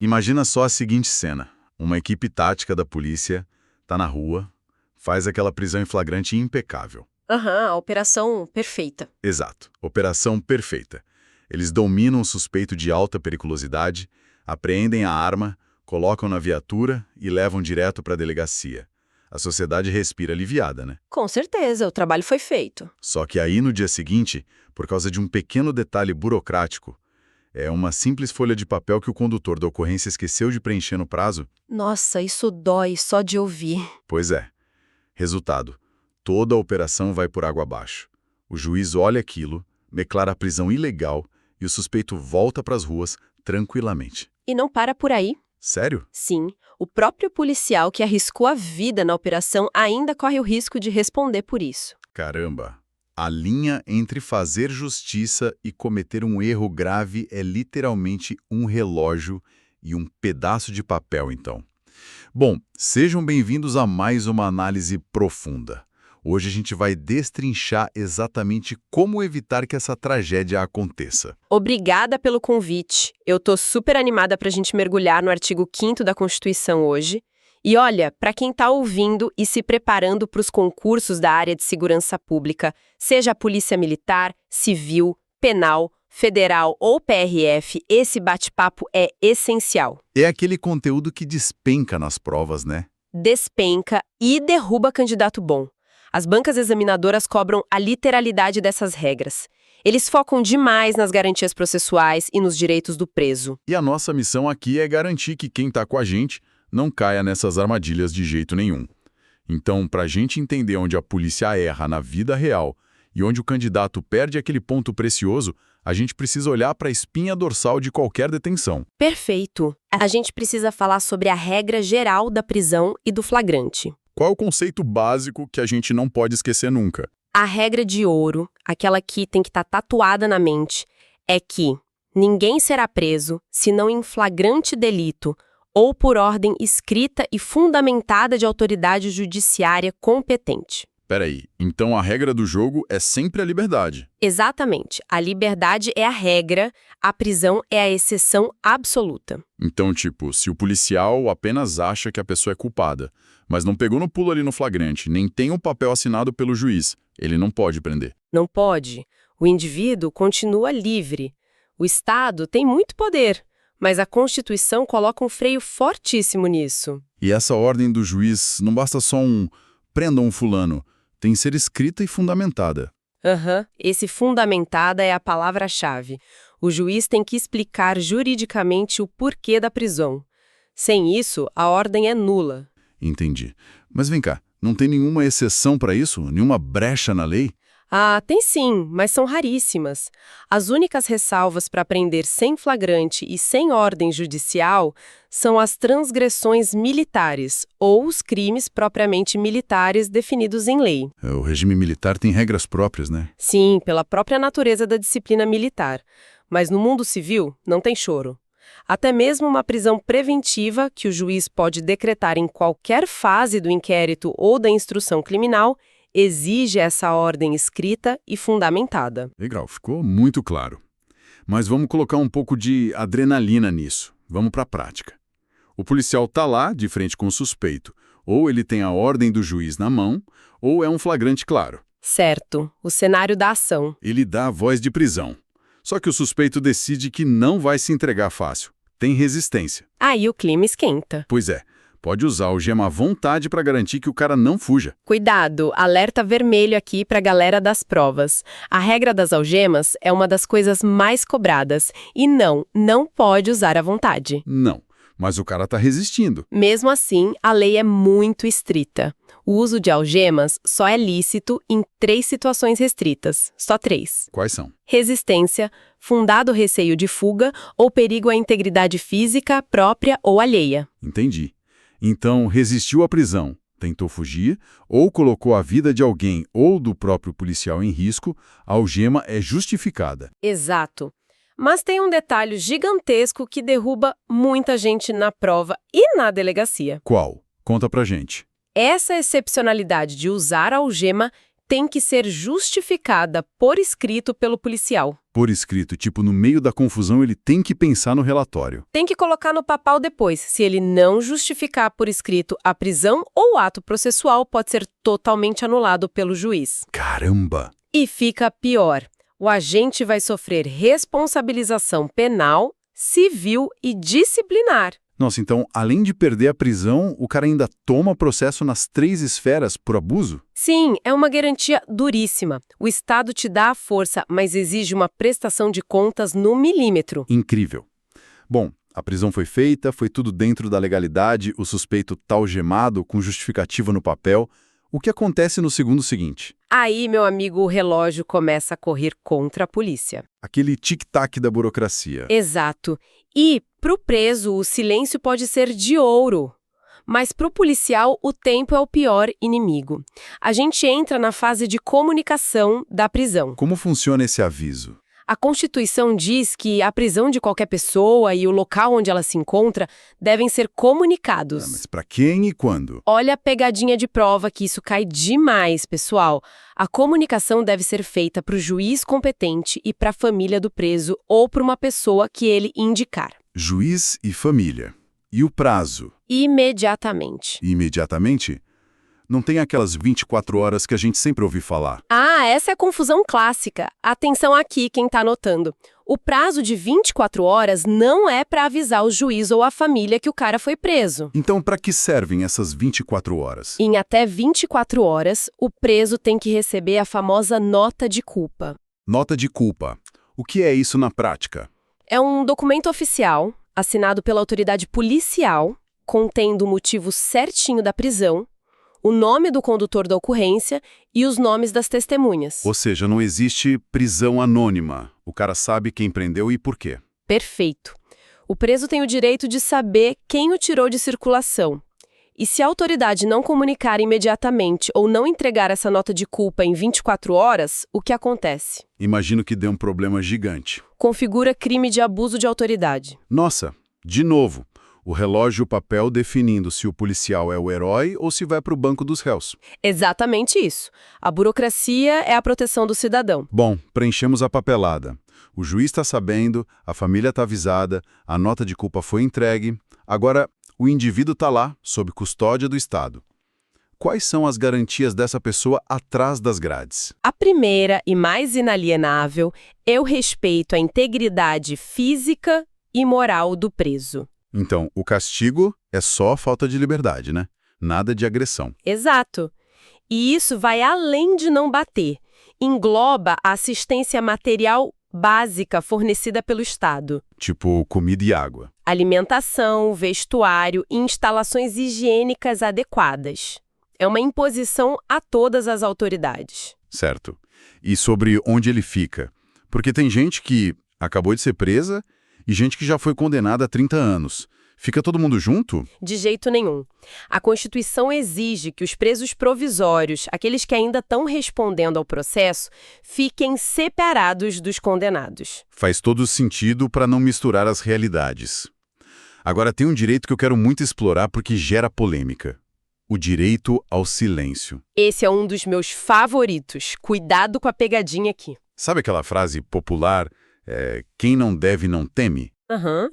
Imagina só a seguinte cena. Uma equipe tática da polícia tá na rua, faz aquela prisão em flagrante impecável. Aham, a operação perfeita. Exato. Operação perfeita. Eles dominam o suspeito de alta periculosidade, apreendem a arma, colocam na viatura e levam direto para a delegacia. A sociedade respira aliviada, né? Com certeza, o trabalho foi feito. Só que aí, no dia seguinte, por causa de um pequeno detalhe burocrático, é uma simples folha de papel que o condutor da ocorrência esqueceu de preencher no prazo. Nossa, isso dói só de ouvir. Pois é. Resultado: toda a operação vai por água abaixo. O juiz olha aquilo, declara a prisão ilegal e o suspeito volta para as ruas tranquilamente. E não para por aí. Sério? Sim, o próprio policial que arriscou a vida na operação ainda corre o risco de responder por isso. Caramba! A linha entre fazer justiça e cometer um erro grave é literalmente um relógio e um pedaço de papel, então. Bom, sejam bem-vindos a mais uma análise profunda. Hoje a gente vai destrinchar exatamente como evitar que essa tragédia aconteça. Obrigada pelo convite. Eu tô super animada pra gente mergulhar no artigo 5º da Constituição hoje. E olha, para quem tá ouvindo e se preparando para os concursos da área de segurança pública, seja a Polícia Militar, Civil, Penal, Federal ou PRF, esse bate-papo é essencial. É aquele conteúdo que despenca nas provas, né? Despenca e derruba candidato bom. As bancas examinadoras cobram a literalidade dessas regras. Eles focam demais nas garantias processuais e nos direitos do preso. E a nossa missão aqui é garantir que quem está com a gente não caia nessas armadilhas de jeito nenhum. Então, para a gente entender onde a polícia erra na vida real e onde o candidato perde aquele ponto precioso, a gente precisa olhar para a espinha dorsal de qualquer detenção. Perfeito. A gente precisa falar sobre a regra geral da prisão e do flagrante. Qual é o conceito básico que a gente não pode esquecer nunca? A regra de ouro, aquela que tem que estar tatuada na mente, é que ninguém será preso se não em flagrante delito ou por ordem escrita e fundamentada de autoridade judiciária competente. Peraí, então a regra do jogo é sempre a liberdade. Exatamente. A liberdade é a regra, a prisão é a exceção absoluta. Então, tipo, se o policial apenas acha que a pessoa é culpada, mas não pegou no pulo ali no flagrante, nem tem um papel assinado pelo juiz, ele não pode prender. Não pode. O indivíduo continua livre. O Estado tem muito poder, mas a Constituição coloca um freio fortíssimo nisso. E essa ordem do juiz não basta só prenda um fulano, tem que ser escrita e fundamentada. Esse fundamentada é a palavra-chave. O juiz tem que explicar juridicamente o porquê da prisão. Sem isso, a ordem é nula. Entendi. Mas vem cá, não tem nenhuma exceção para isso? Nenhuma brecha na lei? Ah, tem sim, mas são raríssimas. As únicas ressalvas para prender sem flagrante e sem ordem judicial são as transgressões militares ou os crimes propriamente militares definidos em lei. O regime militar tem regras próprias, né? Sim, pela própria natureza da disciplina militar. Mas no mundo civil, não tem choro. Até mesmo uma prisão preventiva, que o juiz pode decretar em qualquer fase do inquérito ou da instrução criminal, exige essa ordem escrita e fundamentada. Legal, ficou muito claro. Mas vamos colocar um pouco de adrenalina nisso. Vamos para a prática. O policial está lá, de frente com o suspeito. Ou ele tem a ordem do juiz na mão, ou é um flagrante claro. Certo, o cenário da ação. Ele dá a voz de prisão. Só que o suspeito decide que não vai se entregar fácil. Tem resistência. Aí o clima esquenta. Pois é. Pode usar a algema à vontade para garantir que o cara não fuja. Cuidado, alerta vermelho aqui para a galera das provas. A regra das algemas é uma das coisas mais cobradas. E não pode usar à vontade. Não, mas o cara está resistindo. Mesmo assim, a lei é muito estrita. O uso de algemas só é lícito em 3 situações restritas. Só 3. Quais são? Resistência, fundado receio de fuga ou perigo à integridade física própria ou alheia. Entendi. Então, resistiu à prisão, tentou fugir, ou colocou a vida de alguém ou do próprio policial em risco, a algema é justificada. Exato. Mas tem um detalhe gigantesco que derruba muita gente na prova e na delegacia. Qual? Conta pra gente. Essa excepcionalidade de usar a algema tem que ser justificada por escrito pelo policial. Por escrito, tipo, no meio da confusão ele tem que pensar no relatório. Tem que colocar no papel depois. Se ele não justificar por escrito, a prisão ou o ato processual pode ser totalmente anulado pelo juiz. Caramba! E fica pior. O agente vai sofrer responsabilização penal, civil e disciplinar. Nossa, então, além de perder a prisão, o cara ainda toma processo nas 3 esferas por abuso? Sim, é uma garantia duríssima. O Estado te dá a força, mas exige uma prestação de contas no milímetro. Incrível. Bom, a prisão foi feita, foi tudo dentro da legalidade, o suspeito tá algemado, com justificativa no papel. O que acontece no segundo seguinte? Aí, meu amigo, o relógio começa a correr contra a polícia. Aquele tic-tac da burocracia. Exato. E, para o preso, o silêncio pode ser de ouro. Mas para o policial, o tempo é o pior inimigo. A gente entra na fase de comunicação da prisão. Como funciona esse aviso? A Constituição diz que a prisão de qualquer pessoa e o local onde ela se encontra devem ser comunicados. Mas para quem e quando? Olha a pegadinha de prova que isso cai demais, pessoal. A comunicação deve ser feita para o juiz competente e para a família do preso ou para uma pessoa que ele indicar. Juiz e família. E o prazo? Imediatamente. Imediatamente? Não tem aquelas 24 horas que a gente sempre ouve falar. Ah, essa é a confusão clássica. Atenção aqui, quem está anotando. O prazo de 24 horas não é para avisar o juiz ou a família que o cara foi preso. Então, para que servem essas 24 horas? Em até 24 horas, o preso tem que receber a famosa nota de culpa. Nota de culpa. O que é isso na prática? É um documento oficial, assinado pela autoridade policial, contendo o motivo certinho da prisão, o nome do condutor da ocorrência e os nomes das testemunhas. Ou seja, não existe prisão anônima. O cara sabe quem prendeu e por quê. Perfeito. O preso tem o direito de saber quem o tirou de circulação. E se a autoridade não comunicar imediatamente ou não entregar essa nota de culpa em 24 horas, o que acontece? Imagino que dê um problema gigante. Configura crime de abuso de autoridade. Nossa, de novo. O relógio e o papel definindo se o policial é o herói ou se vai para o banco dos réus. Exatamente isso. A burocracia é a proteção do cidadão. Bom, preenchemos a papelada. O juiz está sabendo, a família está avisada, a nota de culpa foi entregue. Agora, o indivíduo está lá, sob custódia do Estado. Quais são as garantias dessa pessoa atrás das grades? A primeira e mais inalienável é o respeito à integridade física e moral do preso. Então, o castigo é só falta de liberdade, né? Nada de agressão. Exato. E isso vai além de não bater. Engloba a assistência material básica fornecida pelo Estado. Tipo comida e água. Alimentação, vestuário e instalações higiênicas adequadas. É uma imposição a todas as autoridades. Certo. E sobre onde ele fica? Porque tem gente que acabou de ser presa e gente que já foi condenada a 30 anos. Fica todo mundo junto? De jeito nenhum. A Constituição exige que os presos provisórios, aqueles que ainda estão respondendo ao processo, fiquem separados dos condenados. Faz todo sentido para não misturar as realidades. Agora tem um direito que eu quero muito explorar porque gera polêmica. O direito ao silêncio. Esse é um dos meus favoritos. Cuidado com a pegadinha aqui. Sabe aquela frase popular, quem não deve não teme?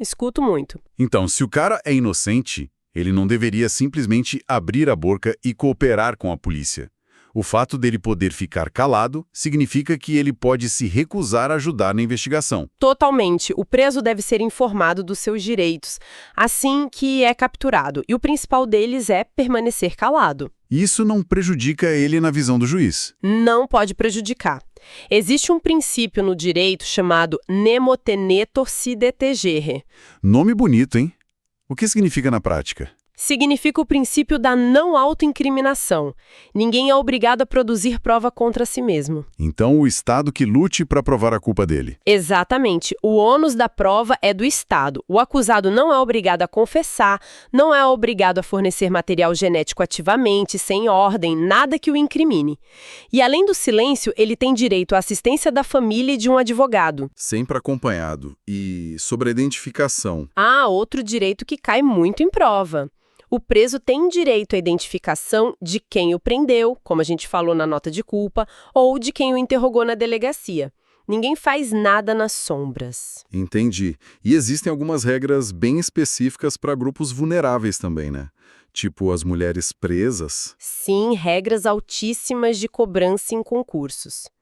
Escuto muito. Então, se o cara é inocente, ele não deveria simplesmente abrir a boca e cooperar com a polícia. O fato dele poder ficar calado significa que ele pode se recusar a ajudar na investigação. Totalmente. O preso deve ser informado dos seus direitos, assim que é capturado. E o principal deles é permanecer calado. Isso não prejudica ele na visão do juiz. Não pode prejudicar. Existe um princípio no direito chamado nemo tenetur si detegere. Nome bonito, hein? O que significa na prática? Significa o princípio da não autoincriminação. Ninguém é obrigado a produzir prova contra si mesmo. Então, o Estado que lute para provar a culpa dele. Exatamente. O ônus da prova é do Estado. O acusado não é obrigado a confessar, não é obrigado a fornecer material genético ativamente, sem ordem, nada que o incrimine. E além do silêncio, ele tem direito à assistência da família e de um advogado. Sempre acompanhado. E sobre a identificação? Ah, outro direito que cai muito em prova. O preso tem direito à identificação de quem o prendeu, como a gente falou na nota de culpa, ou de quem o interrogou na delegacia. Ninguém faz nada nas sombras. Entendi. E existem algumas regras bem específicas para grupos vulneráveis também, né? Tipo as mulheres presas. Sim, regras altíssimas de cobrança em concursos.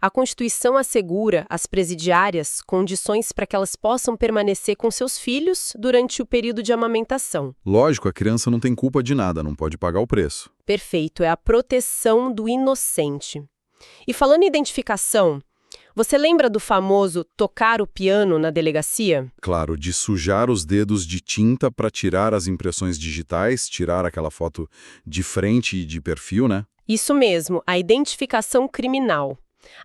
A Constituição assegura às presidiárias condições para que elas possam permanecer com seus filhos durante o período de amamentação. Lógico, a criança não tem culpa de nada, não pode pagar o preço. Perfeito, é a proteção do inocente. E falando em identificação, você lembra do famoso tocar o piano na delegacia? Claro, de sujar os dedos de tinta para tirar as impressões digitais, tirar aquela foto de frente e de perfil, né? Isso mesmo, a identificação criminal.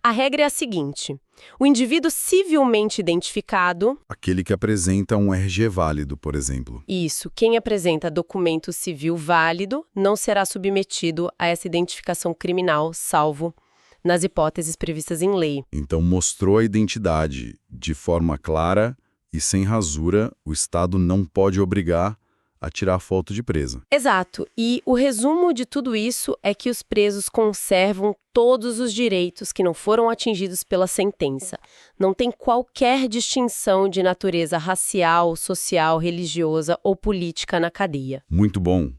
A regra é a seguinte: o indivíduo civilmente identificado... Aquele que apresenta um RG válido, por exemplo. Isso, quem apresenta documento civil válido não será submetido a essa identificação criminal, salvo nas hipóteses previstas em lei. Então mostrou a identidade de forma clara e sem rasura, o Estado não pode obrigar a tirar foto de presa. Exato. E o resumo de tudo isso é que os presos conservam todos os direitos que não foram atingidos pela sentença. Não tem qualquer distinção de natureza racial, social, religiosa ou política na cadeia. Muito bom.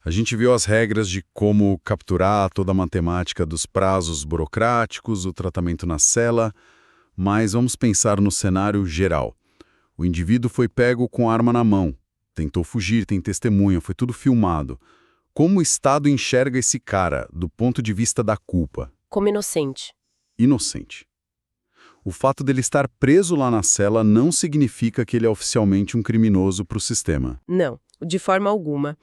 A gente viu as regras de como capturar toda a matemática dos prazos burocráticos, o tratamento na cela, mas vamos pensar no cenário geral. O indivíduo foi pego com a arma na mão. Tentou fugir, tem testemunha, foi tudo filmado. Como o Estado enxerga esse cara do ponto de vista da culpa? Como inocente. Inocente. O fato dele estar preso lá na cela não significa que ele é oficialmente um criminoso para o sistema. Não, de forma alguma.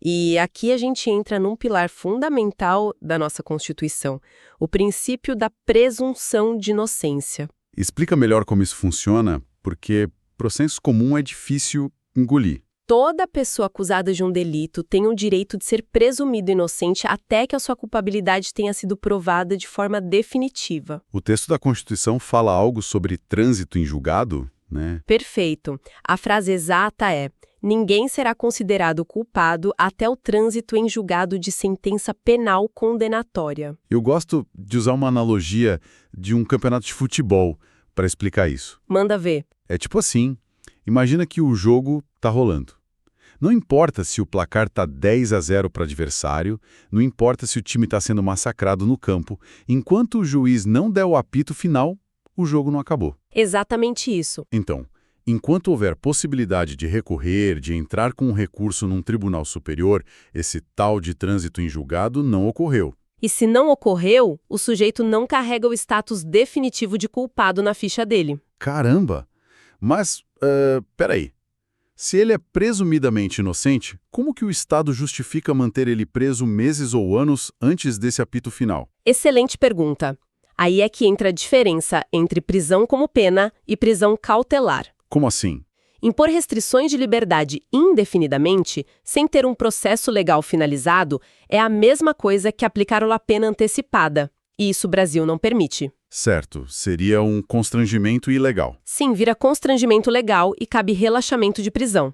E aqui a gente entra num pilar fundamental da nossa Constituição, o princípio da presunção de inocência. Explica melhor como isso funciona, porque pro senso comum é difícil engolir. Toda pessoa acusada de um delito tem o direito de ser presumido inocente até que a sua culpabilidade tenha sido provada de forma definitiva. O texto da Constituição fala algo sobre trânsito em julgado, né? Perfeito. A frase exata é: ninguém será considerado culpado até o trânsito em julgado de sentença penal condenatória. Eu gosto de usar uma analogia de um campeonato de futebol para explicar isso. Manda ver. É tipo assim, imagina que o jogo tá rolando. Não importa se o placar tá 10-0 para o adversário, não importa se o time está sendo massacrado no campo, enquanto o juiz não der o apito final, o jogo não acabou. Exatamente isso. Então, enquanto houver possibilidade de recorrer, de entrar com um recurso num tribunal superior, esse tal de trânsito em julgado não ocorreu. E se não ocorreu, o sujeito não carrega o status definitivo de culpado na ficha dele. Caramba! Mas, peraí. Se ele é presumidamente inocente, como que o Estado justifica manter ele preso meses ou anos antes desse apito final? Excelente pergunta. Aí é que entra a diferença entre prisão como pena e prisão cautelar. Como assim? Impor restrições de liberdade indefinidamente, sem ter um processo legal finalizado, é a mesma coisa que aplicar a pena antecipada. E isso o Brasil não permite. Certo, seria um constrangimento ilegal. Sim, vira constrangimento legal e cabe relaxamento de prisão.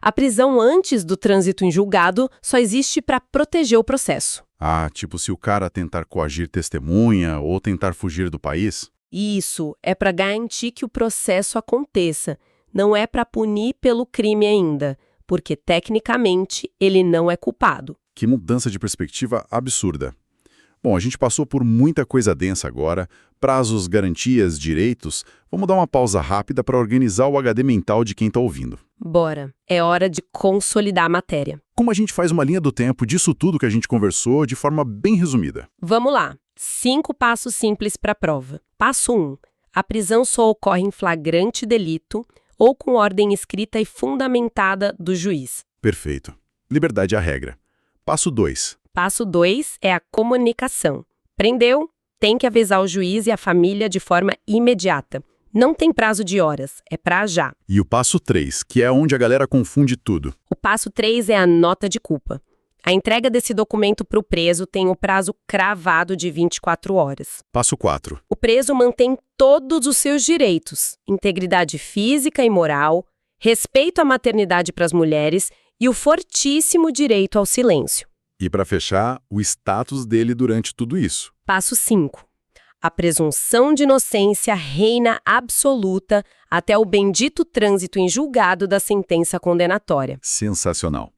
A prisão antes do trânsito em julgado só existe para proteger o processo. Ah, tipo se o cara tentar coagir testemunha ou tentar fugir do país? Isso é para garantir que o processo aconteça, não é para punir pelo crime ainda, porque tecnicamente ele não é culpado. Que mudança de perspectiva absurda. Bom, a gente passou por muita coisa densa agora, prazos, garantias, direitos. Vamos dar uma pausa rápida para organizar o HD mental de quem está ouvindo. Bora, é hora de consolidar a matéria. Como a gente faz uma linha do tempo disso tudo que a gente conversou de forma bem resumida? Vamos lá, 5 passos simples para a prova. Passo 1. A prisão só ocorre em flagrante delito ou com ordem escrita e fundamentada do juiz. Perfeito. Liberdade é a regra. Passo 2. Passo 2 é a comunicação. Prendeu? Tem que avisar o juiz e a família de forma imediata. Não tem prazo de horas, é pra já. E o passo 3, que é onde a galera confunde tudo. O passo 3 é a nota de culpa. A entrega desse documento para o preso tem o prazo cravado de 24 horas. Passo 4. O preso mantém todos os seus direitos, integridade física e moral, respeito à maternidade para as mulheres E o fortíssimo direito ao silêncio. E para fechar, o status dele durante tudo isso. Passo 5. A presunção de inocência reina absoluta até o bendito trânsito em julgado da sentença condenatória. Sensacional.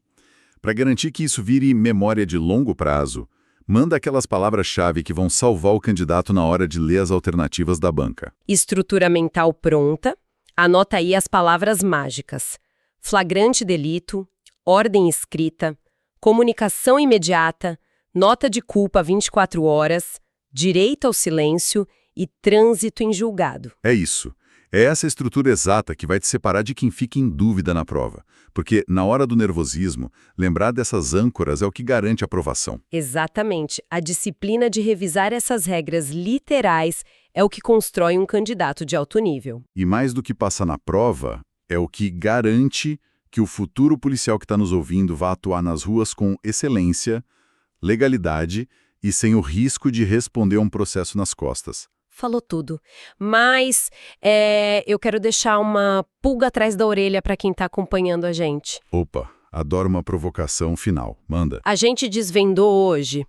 Para garantir que isso vire memória de longo prazo, manda aquelas palavras-chave que vão salvar o candidato na hora de ler as alternativas da banca. Estrutura mental pronta. Anota aí as palavras mágicas: flagrante delito, ordem escrita, comunicação imediata, nota de culpa 24 horas, direito ao silêncio e trânsito em julgado. É isso. É essa estrutura exata que vai te separar de quem fica em dúvida na prova. Porque, na hora do nervosismo, lembrar dessas âncoras é o que garante a aprovação. Exatamente. A disciplina de revisar essas regras literais é o que constrói um candidato de alto nível. E mais do que passar na prova, é o que garante que o futuro policial que está nos ouvindo vá atuar nas ruas com excelência, legalidade e sem o risco de responder a um processo nas costas. Falou tudo. Mas eu quero deixar uma pulga atrás da orelha para quem está acompanhando a gente. Opa, adoro uma provocação final. Manda. A gente desvendou hoje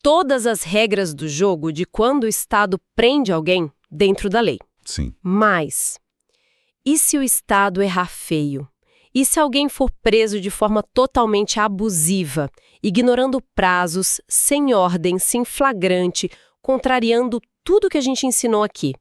todas as regras do jogo de quando o Estado prende alguém dentro da lei. Sim. Mas, e se o Estado errar feio? E se alguém for preso de forma totalmente abusiva, ignorando prazos, sem ordem, sem flagrante, contrariando tudo que a gente ensinou aqui?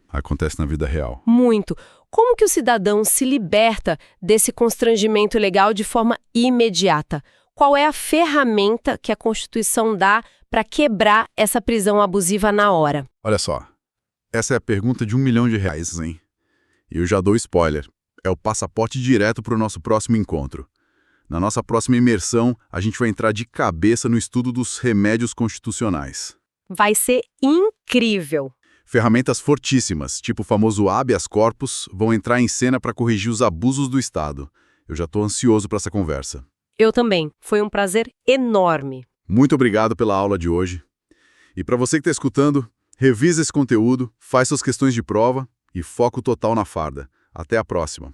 Acontece na vida real. Muito. Como que o cidadão se liberta desse constrangimento legal de forma imediata? Qual é a ferramenta que a Constituição dá para quebrar essa prisão abusiva na hora? Olha só, essa é a pergunta de R$1 milhão, hein? E eu já dou spoiler. É o passaporte direto para o nosso próximo encontro. Na nossa próxima imersão, a gente vai entrar de cabeça no estudo dos remédios constitucionais. Vai ser incrível! Ferramentas fortíssimas, tipo o famoso habeas corpus, vão entrar em cena para corrigir os abusos do Estado. Eu já estou ansioso para essa conversa. Eu também. Foi um prazer enorme. Muito obrigado pela aula de hoje. E para você que está escutando, revisa esse conteúdo, faz suas questões de prova e foco total na farda. Até a próxima.